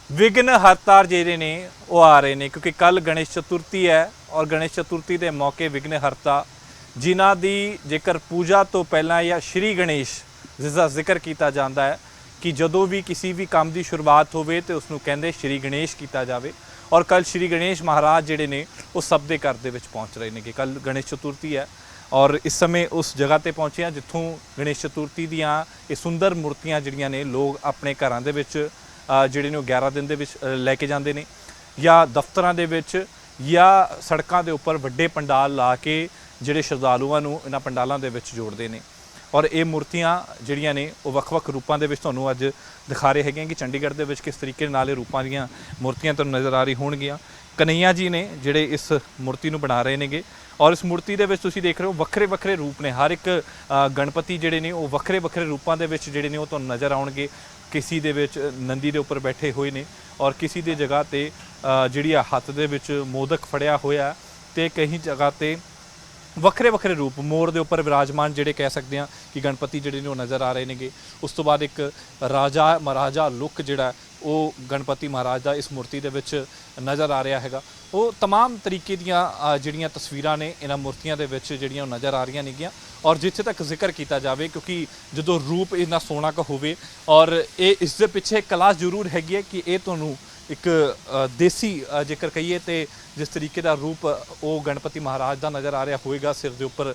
विघ्न हरतार ਜਿਹੜੇ ਨੇ ਉਹ ਆ ਰਹੇ ਨੇ ਕਿਉਂਕਿ ਕੱਲ ਗਣੇਸ਼ ਚਤੁਰਥੀ ਹੈ ਔਰ ਗਣੇਸ਼ ਚਤੁਰਥੀ ਦੇ ਮੌਕੇ ਵਿਘਨ ਹਰਤਾ ਜਿਨ੍ਹਾਂ ਦੀ ਜੇਕਰ ਪੂਜਾ ਤੋਂ ਪਹਿਲਾਂ ਜਾਂ ਸ਼੍ਰੀ ਗਣੇਸ਼ ਜਿਸ ਦਾ ਜ਼ਿਕਰ ਕੀਤਾ ਜਾਂਦਾ ਹੈ ਕਿ ਜਦੋਂ ਵੀ ਕਿਸੇ ਵੀ ਕੰਮ ਦੀ ਸ਼ੁਰੂਆਤ ਹੋਵੇ ਤੇ ਉਸ ਨੂੰ ਕਹਿੰਦੇ ਸ਼੍ਰੀ ਗਣੇਸ਼ ਕੀਤਾ ਜਾਵੇ ਔਰ ਕੱਲ ਸ਼੍ਰੀ ਗਣੇਸ਼ ਮਹਾਰਾਜ ਜਿਹੜੇ ਨੇ ਉਹ ਸਭ ਦੇ ਘਰ ਦੇ ਵਿੱਚ ਪਹੁੰਚ ਰਹੇ ਨੇ ਕਿ ਕੱਲ ਗਣੇਸ਼ ਚਤੁਰਥੀ ਹੈ ਔਰ ਇਸ ਸਮੇਂ ਉਸ ਜਗ੍ਹਾ ਤੇ ਪਹੁੰਚੇ ਹਾਂ ਜਿੱਥੋਂ ਗਣੇਸ਼ ਚਤੁਰਥੀ ਦੀਆਂ ਇਹ ਸੁੰਦਰ ਮੂਰਤੀਆਂ ਜਿਹੜੀਆਂ ਨੇ ਲੋਕ ਆਪਣੇ ਘਰਾਂ ਦੇ ਵਿੱਚ ਜਿਹੜੇ ਨੇ ਉਹ 11 ਦਿਨ ਦੇ ਵਿੱਚ ਲੈ ਕੇ ਜਾਂਦੇ ਨੇ ਜਾਂ ਦਫ਼ਤਰਾਂ ਦੇ ਵਿੱਚ ਜਾਂ ਸੜਕਾਂ ਦੇ ਉੱਪਰ ਵੱਡੇ ਪੰਡਾਲ ਲਾ ਕੇ ਜਿਹੜੇ ਸ਼ਰਧਾਲੂਆਂ ਨੂੰ ਇਹਨਾਂ ਪੰਡਾਲਾਂ ਦੇ ਵਿੱਚ ਜੋੜਦੇ ਨੇ ਔਰ ਇਹ ਮੂਰਤੀਆਂ ਜਿਹੜੀਆਂ ਨੇ ਉਹ ਵੱਖ-ਵੱਖ ਰੂਪਾਂ ਦੇ ਵਿੱਚ ਤੁਹਾਨੂੰ ਅੱਜ ਦਿਖਾ ਰਹੇ ਹੈਗੇ ਕਿ ਚੰਡੀਗੜ੍ਹ ਦੇ ਵਿੱਚ ਕਿਸ ਤਰੀਕੇ ਨਾਲ ਇਹ ਰੂਪਾਂ ਦੀਆਂ ਮੂਰਤੀਆਂ ਤੁਹਾਨੂੰ ਨਜ਼ਰ ਆ ਰਹੀ ਹੋਣਗੀਆਂ। ਕਨਈਆ ਜੀ ਨੇ ਜਿਹੜੇ ਇਸ ਮੂਰਤੀ ਨੂੰ ਬਣਾ ਰਹੇ ਨੇਗੇ ਔਰ ਇਸ ਮੂਰਤੀ ਦੇ ਵਿੱਚ ਤੁਸੀਂ ਦੇਖ ਰਹੇ ਹੋ ਵੱਖਰੇ ਰੂਪ ਨੇ। ਹਰ ਇੱਕ ਗਣਪਤੀ ਜਿਹੜੇ ਨੇ ਉਹ ਵੱਖਰੇ ਰੂਪਾਂ ਦੇ ਵਿੱਚ ਜਿਹੜੇ ਨੇ ਉਹ ਤੁਹਾਨੂੰ ਨਜ਼ਰ ਆਉਣਗੇ। ਕਿਸੇ ਦੇ ਵਿੱਚ ਨੰਦੀ ਦੇ ਉੱਪਰ ਬੈਠੇ ਹੋਏ ਨੇ ਔਰ ਕਿਸੇ ਦੀ ਜਗ੍ਹਾ ਤੇ ਜਿਹੜੀ ਆ ਹੱਥ ਦੇ ਵਿੱਚ ਮੋਦਕ ਫੜਿਆ ਹੋਇਆ ਤੇ ਕਈ ਜਗ੍ਹਾ ਤੇ ਵੱਖਰੇ ਰੂਪ ਮੋਰ ਦੇ ਉੱਪਰ ਵਿਰਾਜਮਾਨ ਜਿਹੜੇ ਕਹਿ ਸਕਦੇ ਹਾਂ ਕਿ ਗਣਪਤੀ ਜਿਹੜੇ ਨੇ ਉਹ ਨਜ਼ਰ ਆ ਰਹੇ ਨੇਗੇ। ਉਸ ਤੋਂ ਬਾਅਦ ਇੱਕ ਰਾਜਾ ਮਹਾਰਾਜਾ ਲੁੱਕ ਜਿਹੜਾ ਉਹ ਗਣਪਤੀ ਮਹਾਰਾਜ ਦਾ ਇਸ ਮੂਰਤੀ ਦੇ ਵਿੱਚ ਨਜ਼ਰ ਆ ਰਿਹਾ ਹੈਗਾ। ਉਹ तमाम ਤਰੀਕੇ ਦੀਆਂ ਜਿਹੜੀਆਂ ਤਸਵੀਰਾਂ ਨੇ ਇਹਨਾਂ ਮੂਰਤੀਆਂ ਦੇ ਵਿੱਚ ਜਿਹੜੀਆਂ ਉਹ ਨਜ਼ਰ ਆ ਰਹੀਆਂ ਨੇਗੀਆਂ ਔਰ ਜਿੱਥੇ ਤੱਕ ਜ਼ਿਕਰ ਕੀਤਾ ਜਾਵੇ ਕਿਉਂਕਿ ਜਦੋਂ ਰੂਪ ਇੰਨਾ ਸੋਹਣਾ ਕ ਹੋਵੇ ਔਰ ਇਹ ਇਸ ਦੇ ਪਿੱਛੇ ਕਲਾ ਜ਼ਰੂਰ ਹੈਗੀ ਹੈ ਕਿ ਇਹ ਤੁਹਾਨੂੰ ਇੱਕ ਦੇਸੀ ਜੇਕਰ ਕਹੀਏ ਤੇ ਜਿਸ ਤਰੀਕੇ ਦਾ ਰੂਪ ਉਹ ਗਣਪਤੀ ਮਹਾਰਾਜ ਦਾ ਨਜ਼ਰ ਆ ਰਿਹਾ ਹੋਵੇਗਾ। ਸਿਰ ਦੇ ਉੱਪਰ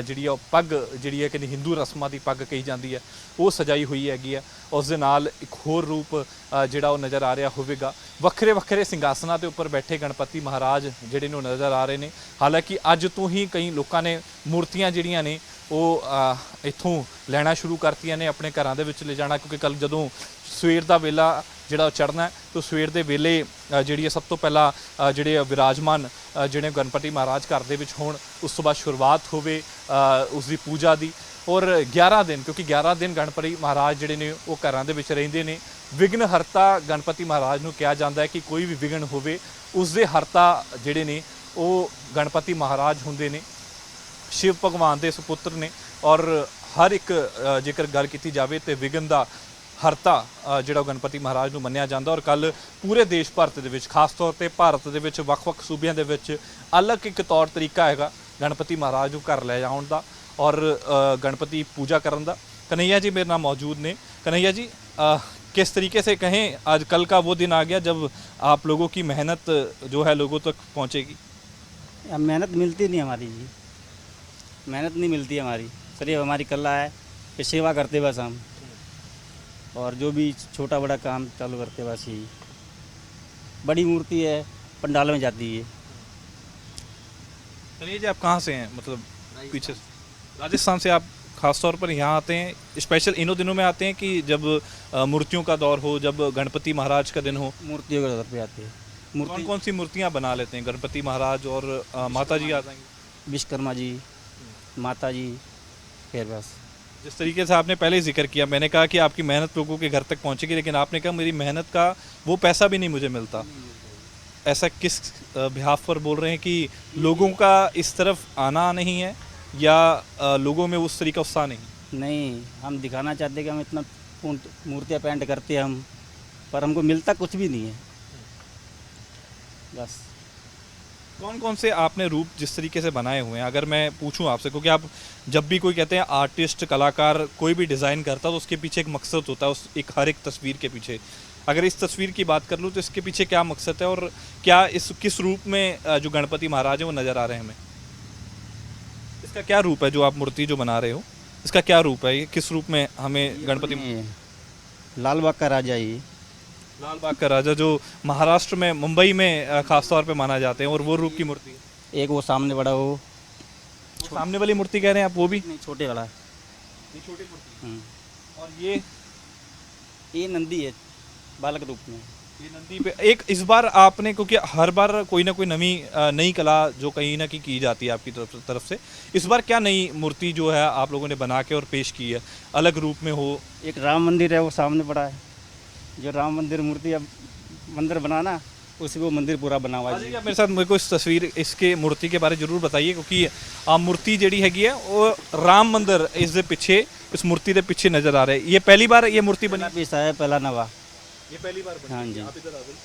ਜਿਹੜੀ ਆ ਪੱਗ ਜਿਹੜੀ ਹੈ ਕਿ ਹਿੰਦੂ ਰਸਮਾਂ ਦੀ ਪੱਗ ਕਹੀ ਜਾਂਦੀ ਹੈ ਉਹ ਸਜਾਈ ਹੋਈ ਹੈਗੀ ਹੈ। ਉਸ ਦੇ ਨਾਲ ਇੱਕ ਹੋਰ ਰੂਪ ਜਿਹੜਾ ਉਹ ਨਜ਼ਰ ਆ ਰਿਹਾ ਹੋਵੇਗਾ। ਵੱਖਰੇ ਸਿੰਘਾਸਨਾਂ ਦੇ ਉੱਪਰ ਬੈਠੇ ਗਣਪਤੀ ਮਹਾਰਾਜ ਜਿਹੜੇ ਨੂੰ ਨਜ਼ਰ ਆ ਰਹੇ ਨੇ। ਹਾਲਾਂਕਿ ਅੱਜ ਤੋਂ ਹੀ ਕਈ ਲੋਕਾਂ ਨੇ ਮੂਰਤੀਆਂ ਜਿਹੜੀਆਂ ਨੇ ਉਹ ਇੱਥੋਂ ਲੈਣਾ ਸ਼ੁਰੂ ਕਰਤੀਆਂ ਨੇ ਆਪਣੇ ਘਰਾਂ ਦੇ ਵਿੱਚ ਲੈ ਜਾਣਾ ਕਿਉਂਕਿ ਕੱਲ ਜਦੋਂ ਸਵੇਰ ਦਾ ਵੇਲਾ ਜਿਹੜਾ ਚੜ੍ਹਨਾ ਤਾਂ ਸਵੇਰ ਦੇ ਵੇਲੇ ਜਿਹੜੀ ਸਭ ਤੋਂ ਪਹਿਲਾਂ ਜਿਹੜੇ ਵਿਰਾਜਮਾਨ ਜਿਹੜੇ ਗਣਪਤੀ ਮਹਾਰਾਜ ਘਰ ਦੇ ਵਿੱਚ ਹੋਣ ਉਸ ਤੋਂ ਬਾਅਦ ਸ਼ੁਰੂਆਤ ਹੋਵੇ ਉਸ ਦੀ ਪੂਜਾ ਦੀ ਔਰ 11 ਦਿਨ ਕਿਉਂਕਿ 11 ਦਿਨ ਗਣਪਤੀ ਮਹਾਰਾਜ ਜਿਹੜੇ ਨੇ ਉਹ ਘਰਾਂ ਦੇ ਵਿੱਚ ਰਹਿੰਦੇ ਨੇ। ਵਿਘਨ ਹਰਤਾ ਗਣਪਤੀ ਮਹਾਰਾਜ ਨੂੰ ਕਿਹਾ ਜਾਂਦਾ ਹੈ ਕਿ ਕੋਈ ਵੀ ਵਿਘਨ ਹੋਵੇ ਉਸ ਦੇ ਹਰਤਾ ਜਿਹੜੇ ਨੇ ਉਹ ਗਣਪਤੀ ਮਹਾਰਾਜ ਹੁੰਦੇ ਨੇ। ਸ਼ਿਵ ਭਗਵਾਨ ਦੇ ਸੁਪੁੱਤਰ ਨੇ ਔਰ ਹਰ ਇੱਕ ਜੇਕਰ ਗੱਲ ਕੀਤੀ ਜਾਵੇ ਤੇ ਵਿਘਨ ਦਾ ਹਰਤਾ ਜਿਹੜਾ ਗਣਪਤੀ ਮਹਾਰਾਜ ਨੂੰ ਮੰਨਿਆ ਜਾਂਦਾ ਔਰ ਕੱਲ ਪੂਰੇ ਦੇਸ਼ ਭਾਰਤ ਦੇ ਵਿੱਚ ਖਾਸ ਤੌਰ ਤੇ ਭਾਰਤ ਦੇ ਵਿੱਚ ਵੱਖ-ਵੱਖ ਸੂਬਿਆਂ ਦੇ ਵਿੱਚ ਅਲੱਗ ਇੱਕ ਤੌਰ ਤਰੀਕਾ ਹੈਗਾ ਗਣਪਤੀ ਮਹਾਰਾਜ ਨੂੰ ਘਰ ਲੈ ਜਾਣ ਦਾ और गणपति पूजा करने का। कन्हैया जी मेरे नाम मौजूद ने। कन्हैया जी किस तरीके से कहें आज कल का वो दिन आ गया जब आप लोगों की मेहनत जो है लोगों तक पहुंचेगी? मेहनत मिलती नहीं हमारी जी, मेहनत नहीं मिलती हमारी। सिर्फ हमारी कला है कि सेवा करते बस हम और जो भी छोटा बड़ा काम चालू करते बस यही। बड़ी मूर्ति है पंडाल में जाती है। कन्हैया जी आप कहाँ से हैं? मतलब पीछे राजस्थान से आप खास तौर पर यहाँ आते हैं स्पेशल इन्हों दिनों में आते हैं कि जब मूर्तियों का दौर हो जब गणपति महाराज का दिन हो? मूर्तियों के दौर पे आते हैं। कौन कौन सी मूर्तियाँ बना लेते हैं? गणपति महाराज और माता जी आ जाएंगे? विश्वकर्मा जी, माता जी, फिर बस जिस तरीके से आपने पहले ही जिक्र किया मैंने कहा कि आपकी मेहनत लोगों के घर तक पहुँचेगी लेकिन आपने कहा मेरी मेहनत का वो पैसा भी नहीं मुझे मिलता। ऐसा किस बिहाफ पर बोल रहे हैं कि लोगों का इस तरफ आना नहीं है या लोगों में उस तरीका उत्साह नहीं? हम दिखाना चाहते हैं कि हम इतना मूर्तियाँ पेंट करते हैं हम, पर हमको मिलता कुछ भी नहीं है बस। कौन कौन से आपने रूप जिस तरीके से बनाए हुए हैं अगर मैं पूछूं आपसे क्योंकि आप जब भी कोई कहते हैं आर्टिस्ट कलाकार कोई भी डिज़ाइन करता है तो उसके पीछे एक मकसद होता है उस हर एक तस्वीर के पीछे। अगर इस तस्वीर की बात कर लूँ तो इसके पीछे क्या मकसद है और क्या इस किस रूप में जो गणपति महाराज हैं वो नज़र आ रहे हैं हमें? इसका क्या रूप है जो आप मूर्ति जो बना रहे हो इसका क्या रूप है? ये किस रूप में हमें गणपति? लाल बाग का राजा ही। लाल बाग का राजा जो महाराष्ट्र में मुंबई में खास तौर पे माना जाते हैं और वो रूप की मूर्ति है। एक वो सामने बड़ा वो सामने वाली मूर्ति कह रहे हैं आप वो भी? नहीं छोटे वाला ये छोटी मूर्ति और ये नंदी है बालक रूप में। ये नंदी पे एक इस बार आपने क्योंकि हर बार कोई ना कोई नई कला जो कहीं ना कहीं की जाती है आपकी तरफ से इस बार क्या नई मूर्ति जो है आप लोगों ने बना के और पेश की है अलग रूप में हो? एक राम मंदिर है वो सामने पड़ा है जो राम मंदिर मूर्ति अब मंदिर बनाना उसी वो मंदिर पूरा बना हुआ है। मेरे साथ मेरे को इस तस्वीर इसके मूर्ति के बारे जरूर बताइए क्योंकि मूर्ति जी हैगी है वो राम मंदिर इस पिछे इस मूर्ति के पिछे नज़र आ रहा है। ये पहली बार ये मूर्ति बनी? पीस है पहला नवा। ये पहली बार बनी हाँ है, जी। आप इधर आ गए,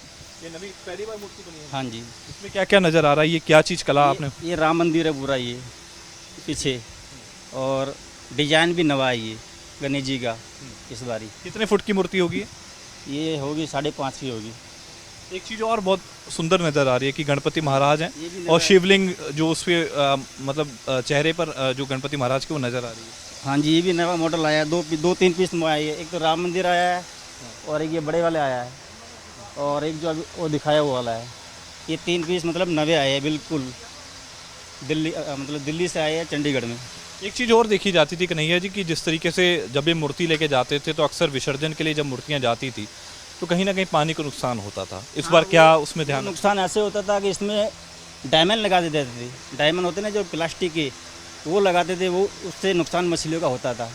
ये नवी पहली बार मूर्ति बनी है। हाँ जी। इसमें क्या क्या नज़र आ रहा है, ये क्या चीज़ कला आपने? ये राम मंदिर है पूरा ये पीछे, और डिजाइन भी नवा है ये गणेश जी का इस बारी। कितने फुट की मूर्ति होगी ये होगी 5.5 की होगी। एक चीज़ और बहुत सुंदर नज़र आ रही है कि गणपति महाराज हैं ये भी और नज़र- शिवलिंग जो उस पे मतलब चेहरे पर जो गणपति महाराज के वो नज़र आ रही है। हाँ जी, ये भी नवा मॉडल आया है, दो तीन पीस में आया है। एक तो राम मंदिर आया है और एक ये बड़े वाले आया है, और एक जो अभी वो दिखाया वो वाला है। ये 3 पीस मतलब नवे आए हैं बिल्कुल, दिल्ली मतलब दिल्ली से आए हैं चंडीगढ़ में। एक चीज़ और देखी जाती थी कन्हैया जी कि जिस तरीके से जब ये मूर्ति लेके जाते थे तो अक्सर विसर्जन के लिए जब मूर्तियाँ जाती थी तो कहीं ना कहीं पानी को नुकसान होता था। इस बार क्या उसमें ध्यान रखा? नुकसान ऐसे होता था कि इसमें डायमंड लगा देते थे। डायमंड होते ना जो प्लास्टिक के, वो लगाते थे, वो उससे नुकसान मछलियों का होता था,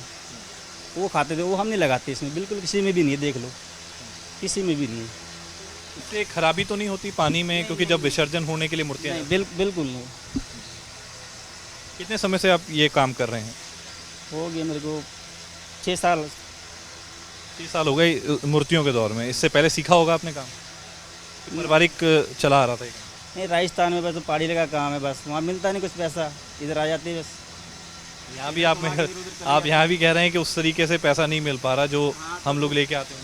वो खाते थे। वो हम नहीं लगाते इसमें, बिल्कुल किसी में भी नहीं है, देख लो किसी में भी नहीं है। इससे खराबी तो नहीं होती पानी में, क्योंकि जब विसर्जन होने के लिए मूर्तियाँ नहीं, बिल्कुल नहीं। कितने समय से आप ये काम कर रहे हैं? हो गया मेरे को 6 साल। 6 साल हो गए मूर्तियों के दौर में। इससे पहले सीखा होगा आपने काम? पारिवारिक चला आ रहा था ये काम? नहीं, राजस्थान में बस पहाड़ी का काम है, बस वहाँ मिलता नहीं कुछ पैसा, इधर आ जाते हैं बस। यहाँ भी आप यहाँ भी कह रहे हैं कि उस तरीके से पैसा नहीं मिल पा रहा जो हम लोग लेके आते हैं।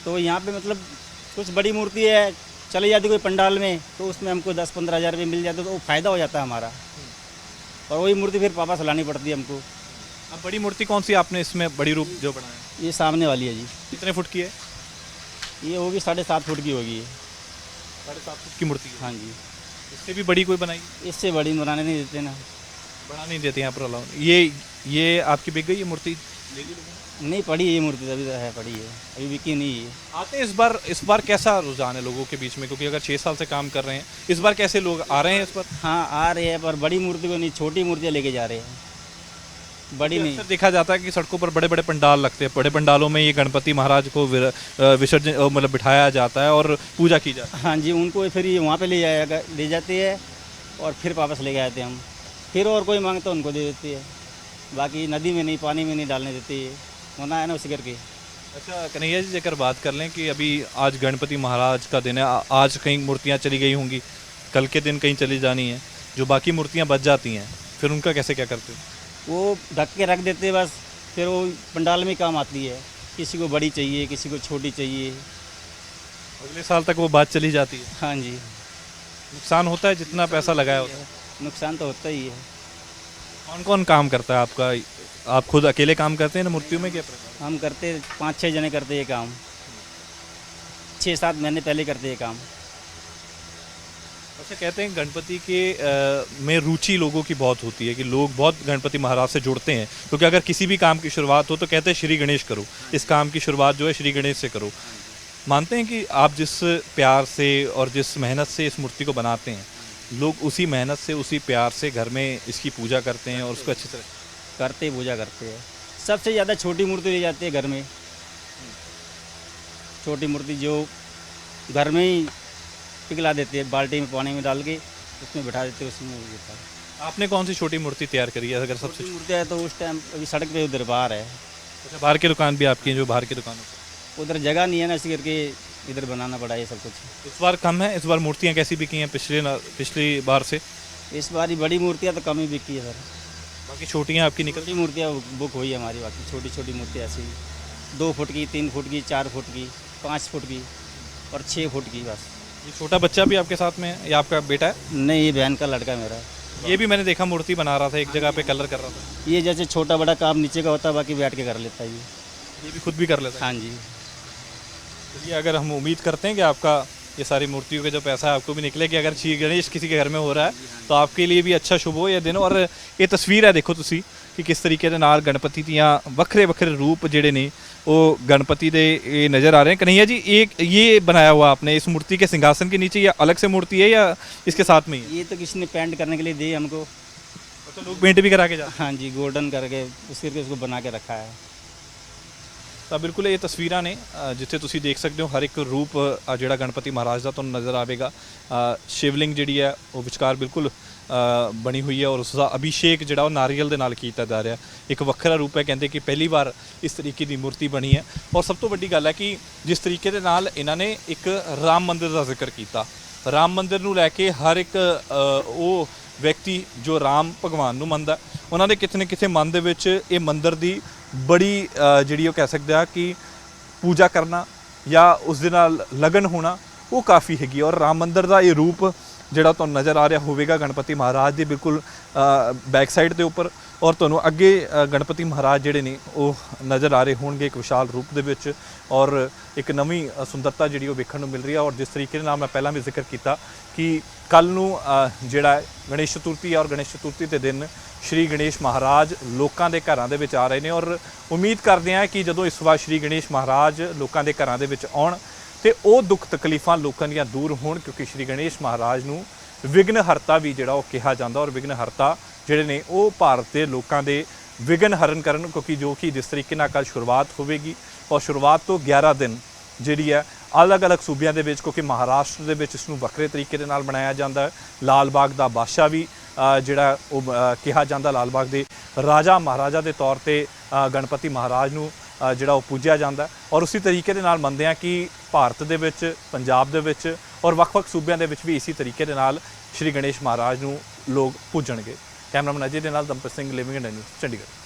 तो यहाँ पे मतलब कुछ बड़ी मूर्ति है, चली जाती कोई पंडाल में, तो उसमें हमको 10-15 हज़ार रुपये मिल जाते तो वो फ़ायदा हो जाता है हमारा, और वही मूर्ति फिर वापस लानी पड़ती है हमको। अब बड़ी मूर्ति कौन सी आपने इसमें बड़ी रूप जो बनाया है? ये सामने वाली है जी, कितने फुट की है? ये होगी 7.5 फुट की होगी ये। 7.5 फुट की मूर्ति है। हाँ जी, इससे भी बड़ी कोई बनाई? इससे बड़ी बनाने नहीं देते ना। बड़ा नहीं देते यहाँ पर अलाउ। ये आपकी बिक गई है मूर्ति? ले ली लोगों ने? नहीं, पड़ी है ये मूर्ति, अभी तो है, पड़ी है, अभी बिकी नहीं है। आते हैं इस बार कैसा रुझान है लोगों के बीच में, क्योंकि अगर 6 साल से काम कर रहे हैं, इस बार कैसे लोग आ रहे हैं इस पर? हाँ, आ रहे हैं, पर बड़ी मूर्ति को नहीं, छोटी मूर्तियाँ लेके जा रहे हैं, बड़ी नहीं। अक्सर देखा जाता है कि सड़कों पर बड़े बड़े पंडाल लगते हैं, बड़े पंडालों में ये गणपति महाराज को विसर्जन मतलब बिठाया जाता है और पूजा की जाती हाँ जी, उनको फिर ये वहाँ पे ले जाते हैं और फिर वापस ले आते हैं हम। फिर और कोई मांगता उनको दे देती है, बाकी नदी में नहीं, पानी में नहीं डालने देती है, होना है ना उसी करके। है। अच्छा कन्हैया जी, अगर बात कर लें कि अभी आज गणपति महाराज का दिन है, आज कहीं मूर्तियाँ चली गई होंगी, कल के दिन कहीं चली जानी है, जो बाकी मूर्तियाँ बच जाती हैं फिर उनका कैसे क्या करते हो? वो ढक के रख देते हैं बस, फिर वो पंडाल में काम आती है। किसी को बड़ी चाहिए, किसी को छोटी चाहिए। अगले साल तक वो बात चली जाती है। हाँ जी, नुकसान होता है जितना पैसा लगाया होता है। नुकसान तो होता ही है। कौन कौन काम करता है आपका? आप खुद अकेले काम करते हैं ना मूर्तियों में, क्या प्रकार? हम करते 5-6 जने करते ये काम, 6-7 महीने पहले करते ये काम। अच्छा कहते हैं गणपति के में रुचि लोगों की बहुत होती है, कि लोग बहुत गणपति महाराज से जुड़ते हैं, क्योंकि अगर किसी भी काम की शुरुआत हो तो कहते हैं श्री गणेश करो, इस काम की शुरुआत जो है श्री गणेश से करो। मानते हैं कि आप जिस प्यार से और जिस मेहनत से इस मूर्ति को बनाते हैं, लोग उसी मेहनत से उसी प्यार से घर में इसकी पूजा करते हैं और उसको अच्छी तरह करते पूजा करते हैं। सबसे ज़्यादा छोटी मूर्ति ले जाते हैं घर में, छोटी मूर्ति जो घर में ही पिघला देते हैं, बाल्टी में पानी में डाल के उसमें बैठा देते हैं, उसमें हो जाता है। आपने कौन सी छोटी मूर्ति तैयार करी है? अगर सबसे छोटी मूर्ति है तो उस टाइम अभी सड़क पे उधर बाहर है, अच्छा, बाहर की दुकान भी आपकी है, जो बाहर की दुकान है उधर जगह नहीं है ना, इसी करके इधर बनाना पड़ा ये सब कुछ। इस बार कम है? इस बार मूर्तियाँ कैसी बिकी हैं पिछली बार से? इस बार ही बड़ी मूर्तियाँ तो कम ही बिकी है सर, बाकी छोटियाँ आपकी निकल? छोटी मूर्तियाँ बुक हुई है हमारी, बाकी छोटी छोटी मूर्तियाँ ऐसी 2 फुट की, 3 फुट की, 4 फुट की, 5 फुट की और 6 फुट की बस। ये छोटा बच्चा भी आपके साथ में है या आपका बेटा है? नहीं, ये बहन का लड़का मेरा है। ये भी मैंने देखा मूर्ति बना रहा था, एक जगह पे कलर कर रहा था। ये जैसे छोटा बड़ा काम नीचे का होता है, बाकी बैठ के कर लेता है ये भी खुद भी कर लेता है? हाँ जी। ये अगर हम उम्मीद करते हैं कि आपका ये सारी मूर्तियों का जो पैसा है आपको भी निकले, कि अगर श्री गणेश किसी के घर में हो रहा है तो आपके लिए भी अच्छा शुभ हो ये दिन। और ये तस्वीर है, देखो तुसी कि किस तरीके ਦੇ ਨਾਲ गणपति ਦੀਆਂ ਵੱਖਰੇ ਵੱਖਰੇ रूप ਜਿਹੜੇ ਨੇ वो गणपति ਦੇ ये नज़र आ रहे हैं। कन्हैया जी, एक ये बनाया हुआ आपने इस मूर्ति के सिंहासन के नीचे, या अलग से मूर्ति है या इसके साथ में ही है? ये तो किसी ने पेंट करने के लिए दी हमको। तो लोग पेंट भी करा के जाते हाँ जी, गोल्डन करके उस करके उसको बना के रखा है। ਤਾਂ ਬਿਲਕੁਲ ਇਹ ਤਸਵੀਰਾਂ ਨੇ ਜਿੱਥੇ ਤੁਸੀਂ ਦੇਖ ਸਕਦੇ ਹੋ ਹਰ ਇੱਕ ਰੂਪ ਜਿਹੜਾ ਗਣਪਤੀ ਮਹਾਰਾਜ ਦਾ ਤੁਹਾਨੂੰ ਨਜ਼ਰ ਆਵੇਗਾ। ਸ਼ਿਵਲਿੰਗ ਜਿਹੜੀ ਹੈ ਉਹ ਵਿਚਕਾਰ ਬਿਲਕੁਲ ਬਣੀ ਹੋਈ ਹੈ ਔਰ ਉਸ ਦਾ ਅਭਿਸ਼ੇਕ ਜਿਹੜਾ ਉਹ ਨਾਰੀਅਲ ਦੇ ਨਾਲ ਕੀਤਾ ਜਾ ਰਿਹਾ। ਇੱਕ ਵੱਖਰਾ ਰੂਪ ਹੈ, ਕਹਿੰਦੇ ਕਿ ਪਹਿਲੀ ਵਾਰ ਇਸ ਤਰੀਕੇ ਦੀ ਮੂਰਤੀ ਬਣੀ ਹੈ। ਔਰ ਸਭ ਤੋਂ ਵੱਡੀ ਗੱਲ ਹੈ ਕਿ ਜਿਸ ਤਰੀਕੇ ਦੇ ਨਾਲ ਇਹਨਾਂ ਨੇ ਇੱਕ ਰਾਮ ਮੰਦਿਰ ਦਾ ਜ਼ਿਕਰ ਕੀਤਾ, ਰਾਮ ਮੰਦਿਰ ਨੂੰ ਲੈ ਕੇ ਹਰ ਇੱਕ ਉਹ ਵਿਅਕਤੀ ਜੋ ਰਾਮ ਭਗਵਾਨ ਨੂੰ ਮੰਨਦਾ, ਉਹਨਾਂ ਦੇ ਕਿਤੇ ਨਾ ਕਿਤੇ ਮਨ ਦੇ ਵਿੱਚ ਇਹ ਮੰਦਿਰ ਦੀ ਬੜੀ ਜਿਹੜੀ ਉਹ ਕਹਿ ਸਕਦੇ ਆ ਕਿ ਪੂਜਾ ਕਰਨਾ ਜਾਂ ਉਸ ਦੇ ਨਾਲ ਲਗਨ ਹੋਣਾ ਉਹ ਕਾਫੀ ਹੈਗੀ। ਔਰ ਰਾਮ ਮੰਦਿਰ ਦਾ ਇਹ ਰੂਪ ਜਿਹੜਾ ਤੁਹਾਨੂੰ ਨਜ਼ਰ ਆ ਰਿਹਾ ਹੋਵੇਗਾ ਗਣਪਤੀ ਮਹਾਰਾਜ ਦੇ ਬਿਲਕੁਲ ਬੈਕ ਸਾਈਡ ਦੇ ਉੱਪਰ, ਔਰ ਤੁਹਾਨੂੰ ਅੱਗੇ ਗਣਪਤੀ ਮਹਾਰਾਜ ਜਿਹੜੇ ਨੇ ਉਹ ਨਜ਼ਰ ਆ ਰਹੇ ਹੋਣਗੇ ਇੱਕ ਵਿਸ਼ਾਲ ਰੂਪ ਦੇ ਵਿੱਚ। ਔਰ ਇੱਕ ਨਵੀਂ ਸੁੰਦਰਤਾ ਜਿਹੜੀ ਉਹ ਵੇਖਣ ਨੂੰ ਮਿਲ ਰਹੀ ਹੈ। ਔਰ ਜਿਸ ਤਰੀਕੇ ਦੇ ਨਾਲ ਮੈਂ ਪਹਿਲਾਂ ਵੀ ਜ਼ਿਕਰ ਕੀਤਾ ਕਿ ਕੱਲ ਨੂੰ ਜਿਹੜਾ ਗਣੇਸ਼ ਚਤੁਰਥੀ ਹੈ ਔਰ ਗਣੇਸ਼ ਚਤੁਰਥੀ ਦੇ ਦਿਨ ਸ਼੍ਰੀ ਗਣੇਸ਼ ਮਹਾਰਾਜ ਲੋਕਾਂ ਦੇ ਘਰਾਂ ਦੇ ਵਿੱਚ ਆ ਰਹੇ ਨੇ। ਔਰ ਉਮੀਦ ਕਰਦੇ ਹਾਂ ਕਿ ਜਦੋਂ ਇਸ ਵਾਰ ਸ਼੍ਰੀ ਗਣੇਸ਼ ਮਹਾਰਾਜ ਲੋਕਾਂ ਦੇ ਘਰਾਂ ਦੇ ਵਿੱਚ ਆਉਣ ਤੇ ਉਹ ਦੁੱਖ ਤਕਲੀਫਾਂ ਲੋਕਾਂ ਦੀਆਂ ਦੂਰ ਹੋਣ, ਕਿਉਂਕਿ ਸ਼੍ਰੀ ਗਣੇਸ਼ ਮਹਾਰਾਜ ਨੂੰ ਵਿਘਨ ਹਰਤਾ ਵੀ ਜਿਹੜਾ ਉਹ ਕਿਹਾ ਜਾਂਦਾ। ਔਰ ਵਿਘਨ ਹਰਤਾ ਜਿਹੜੇ ਨੇ ਉਹ ਭਾਰਤ ਦੇ ਲੋਕਾਂ ਦੇ ਵਿਘਨ ਹਰਨ ਕਰਨ, ਕਿਉਂਕਿ ਜੋ ਕਿ ਜਿਸ ਤਰੀਕੇ ਨਾਲ ਕੱਲ੍ਹ ਸ਼ੁਰੂਆਤ ਹੋਵੇਗੀ ਔਰ ਸ਼ੁਰੂਆਤ ਤੋਂ 11 ਦਿਨ ਜਿਹੜੀ ਹੈ ਅਲੱਗ-ਅਲੱਗ ਸੂਬਿਆਂ ਦੇ ਵਿੱਚ, ਕਿਉਂਕਿ ਮਹਾਰਾਸ਼ਟਰ ਦੇ ਵਿੱਚ ਇਸ ਨੂੰ ਵੱਖਰੇ ਤਰੀਕੇ ਦੇ ਨਾਲ ਬਣਾਇਆ ਜਾਂਦਾ ਹੈ। ਲਾਲ ਬਾਗ ਦਾ ਬਾਦਸ਼ਾਹ ਵੀ ਜਿਹੜਾ ਉਹ ਕਿਹਾ ਜਾਂਦਾ, ਲਾਲ ਬਾਗ ਦੇ ਰਾਜਾ ਮਹਾਰਾਜਾ ਦੇ ਤੌਰ ਤੇ ਗਣਪਤੀ ਮਹਾਰਾਜ ਨੂੰ ਜਿਹੜਾ ਉਹ ਪੂਜਿਆ ਜਾਂਦਾ। ਔਰ ਉਸੇ ਤਰੀਕੇ ਦੇ ਨਾਲ ਮੰਨਦੇ ਹਾਂ ਕਿ ਭਾਰਤ ਦੇ ਵਿੱਚ, ਪੰਜਾਬ ਦੇ ਵਿੱਚ ਔਰ ਵੱਖ-ਵੱਖ ਸੂਬਿਆਂ ਦੇ ਵਿੱਚ ਵੀ ਇਸੇ ਤਰੀਕੇ ਦੇ ਨਾਲ ਸ਼੍ਰੀ ਗਣੇਸ਼ ਮਹਾਰਾਜ ਨੂੰ ਲੋਕ ਪੂਜਣਗੇ। ਕੈਮਰਾਮੈਨ ਅਜੇ ਦੇ ਨਾਲ Dampat Singh, living India news, Chandigarh.